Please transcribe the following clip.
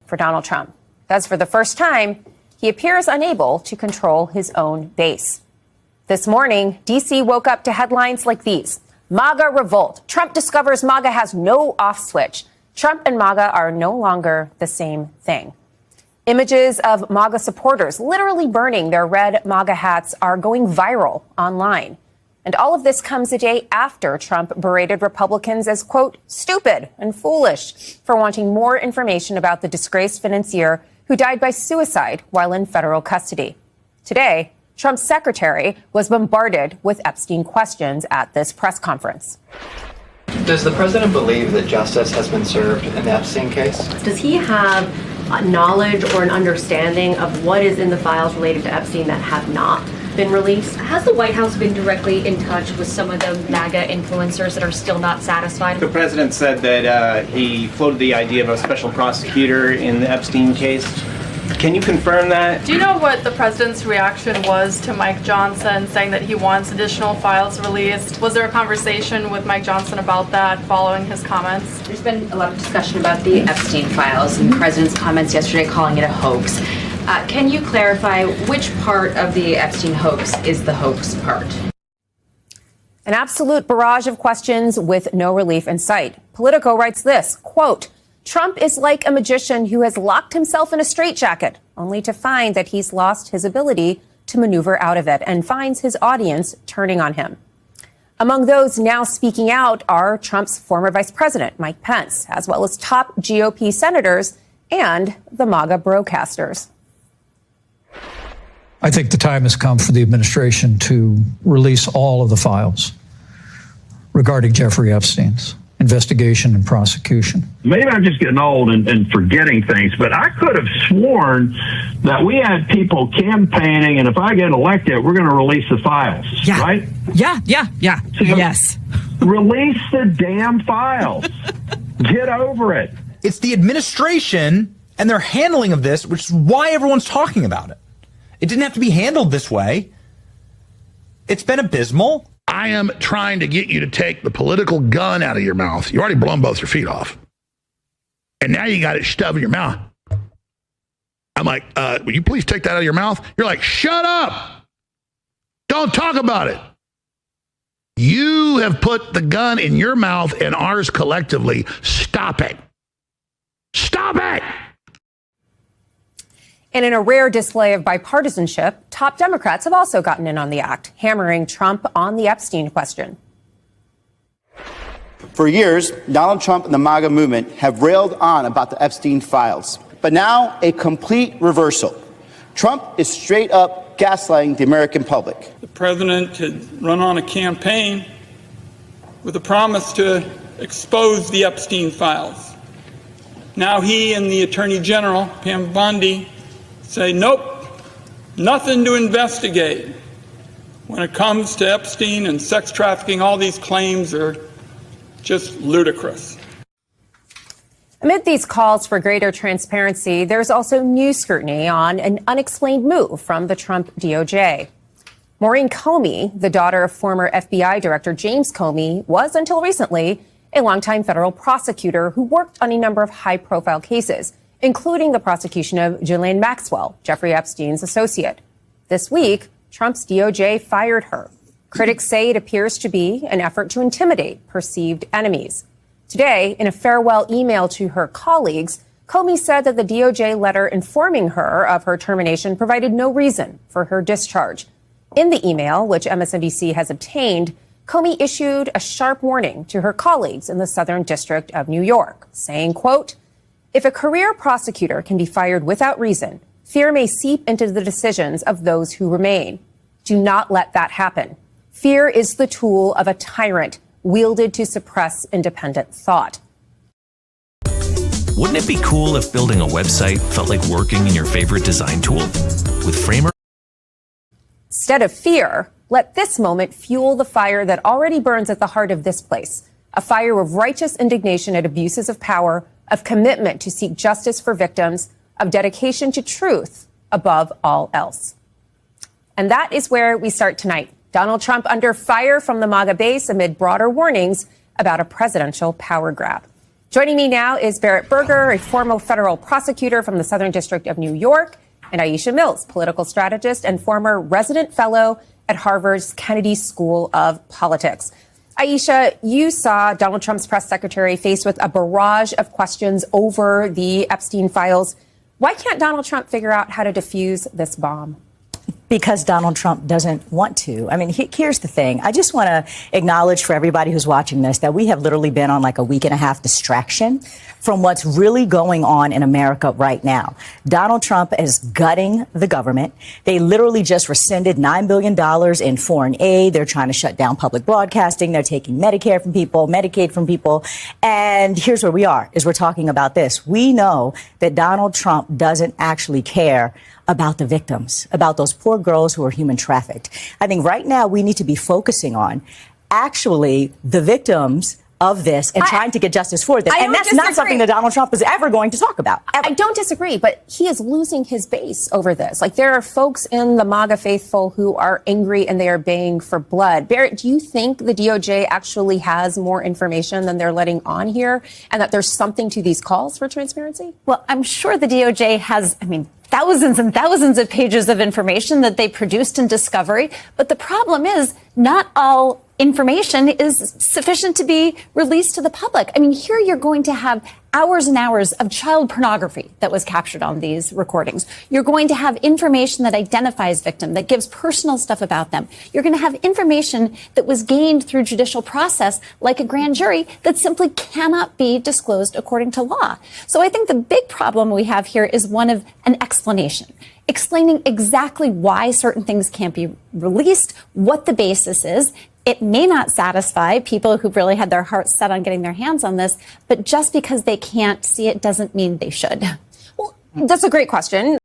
for Donald Trump, because for the first time, he appears unable to control his own base. This morning, D.C. woke up to headlines like these. MAGA revolt. Trump discovers MAGA has no off switch. Trump and MAGA are no longer the same thing. Images of MAGA supporters literally burning their red MAGA hats are going viral online. And all of this comes a day after Trump berated Republicans as, quote, stupid and foolish for wanting more information about the disgraced financier who died by suicide while in federal custody. Today, Trump's secretary was bombarded with Epstein questions at this press conference. Does the president believe that justice has been served in the Epstein case? Does he have knowledge or an understanding of what is in the files related to Epstein that have not been released? Has the White House been directly in touch with some of the MAGA influencers that are still not satisfied? The president said that he floated the idea of a special prosecutor in the Epstein case. Can you confirm that? Do you know what the president's reaction was to Mike Johnson saying that he wants additional files released? Was there a conversation with Mike Johnson about that following his comments? There's been a lot of discussion about the Epstein files and the president's comments yesterday calling it a hoax. Can you clarify which part of the Epstein hoax is the hoax part? An absolute barrage of questions with no relief in sight. Politico writes this, quote, Trump is like a magician who has locked himself in a straitjacket, only to find that he's lost his ability to maneuver out of it and finds his audience turning on him. Among those now speaking out are Trump's former vice president, Mike Pence, as well as top GOP senators and the MAGA broadcasters. I think the time has come for the administration to release all of the files regarding Jeffrey Epstein's investigation and prosecution. Maybe I'm just getting old and forgetting things, but I could have sworn that we had people campaigning, and if I get elected, we're going to release the files, right? Yeah. So yes. Release the damn files. Get over it. It's the administration and their handling of this, which is why everyone's talking about it. It didn't have to be handled this way. It's been abysmal. I am trying to get you to take the political gun out of your mouth. You already blown both your feet off. And now you got it shoved in your mouth. I'm like, will you please take that out of your mouth? You're like, shut up. Don't talk about it. You have put the gun in your mouth and ours collectively. Stop it. Stop it. And in a rare display of bipartisanship, top Democrats have also gotten in on the act, hammering Trump on the Epstein question. For years, Donald Trump and the MAGA movement have railed on about the Epstein files. But now, a complete reversal. Trump is straight up gaslighting the American public. The president had run on a campaign with a promise to expose the Epstein files. Now he and the Attorney General, Pam Bondi, say, nope, nothing to investigate. When it comes to Epstein and sex trafficking, all these claims are just ludicrous. Amid these calls for greater transparency, there's also new scrutiny on an unexplained move from the Trump DOJ. Maureen Comey, the daughter of former FBI Director James Comey, was until recently a longtime federal prosecutor who worked on a number of high-profile cases, including the prosecution of Ghislaine Maxwell, Jeffrey Epstein's associate. This week, Trump's DOJ fired her. Critics say it appears to be an effort to intimidate perceived enemies. Today, in a farewell email to her colleagues, Comey said that the DOJ letter informing her of her termination provided no reason for her discharge. In the email, which MSNBC has obtained, Comey issued a sharp warning to her colleagues in the Southern District of New York, saying, quote, if a career prosecutor can be fired without reason, fear may seep into the decisions of those who remain. Do not let that happen. Fear is the tool of a tyrant wielded to suppress independent thought. Wouldn't it be cool if building a website felt like working in your favorite design tool? With Framer? Instead of fear, let this moment fuel the fire that already burns at the heart of this place, a fire of righteous indignation at abuses of power, of commitment to seek justice for victims, of dedication to truth above all else. And that is where we start tonight. Donald Trump under fire from the MAGA base amid broader warnings about a presidential power grab. Joining me now is Barrett Berger, a former federal prosecutor from the Southern District of New York, and Aisha Mills, political strategist and former resident fellow at Harvard's Kennedy School of Politics. Aisha, you saw Donald Trump's press secretary faced with a barrage of questions over the Epstein files. Why can't Donald Trump figure out how to defuse this bomb? Because Donald Trump doesn't want to. I mean, here's the thing. I just want to acknowledge for everybody who's watching this that we have literally been on like a week and a half distraction from what's really going on in America right now. Donald Trump is gutting the government. They literally just rescinded $9 billion in foreign aid. They're trying to shut down public broadcasting. They're taking Medicare from people, Medicaid from people. And here's where we are, is we're talking about this. We know that Donald Trump doesn't actually care about the victims, about those poor girls who are human trafficked. I think right now we need to be focusing on actually the victims of this and trying to get justice for them. And that's not something that Donald Trump is ever going to talk about. I don't disagree, but he is losing his base over this. Like, there are folks in the Maga faithful who are angry and they are baying for blood. Barrett, do you think the DOJ actually has more information than they're letting on here, and that there's something to these calls for transparency? Well, I'm sure the DOJ has, thousands and thousands of pages of information that they produced in discovery. But the problem is not all information is sufficient to be released to the public. Here you're going to have hours and hours of child pornography that was captured on these recordings. You're going to have information that identifies victim, that gives personal stuff about them. You're going to have information that was gained through judicial process, like a grand jury, that simply cannot be disclosed according to law. So I think the big problem we have here is one of an explanation, explaining exactly why certain things can't be released, what the basis is. It may not satisfy people who really had their hearts set on getting their hands on this, but just because they can't see it doesn't mean they should. Well, that's a great question.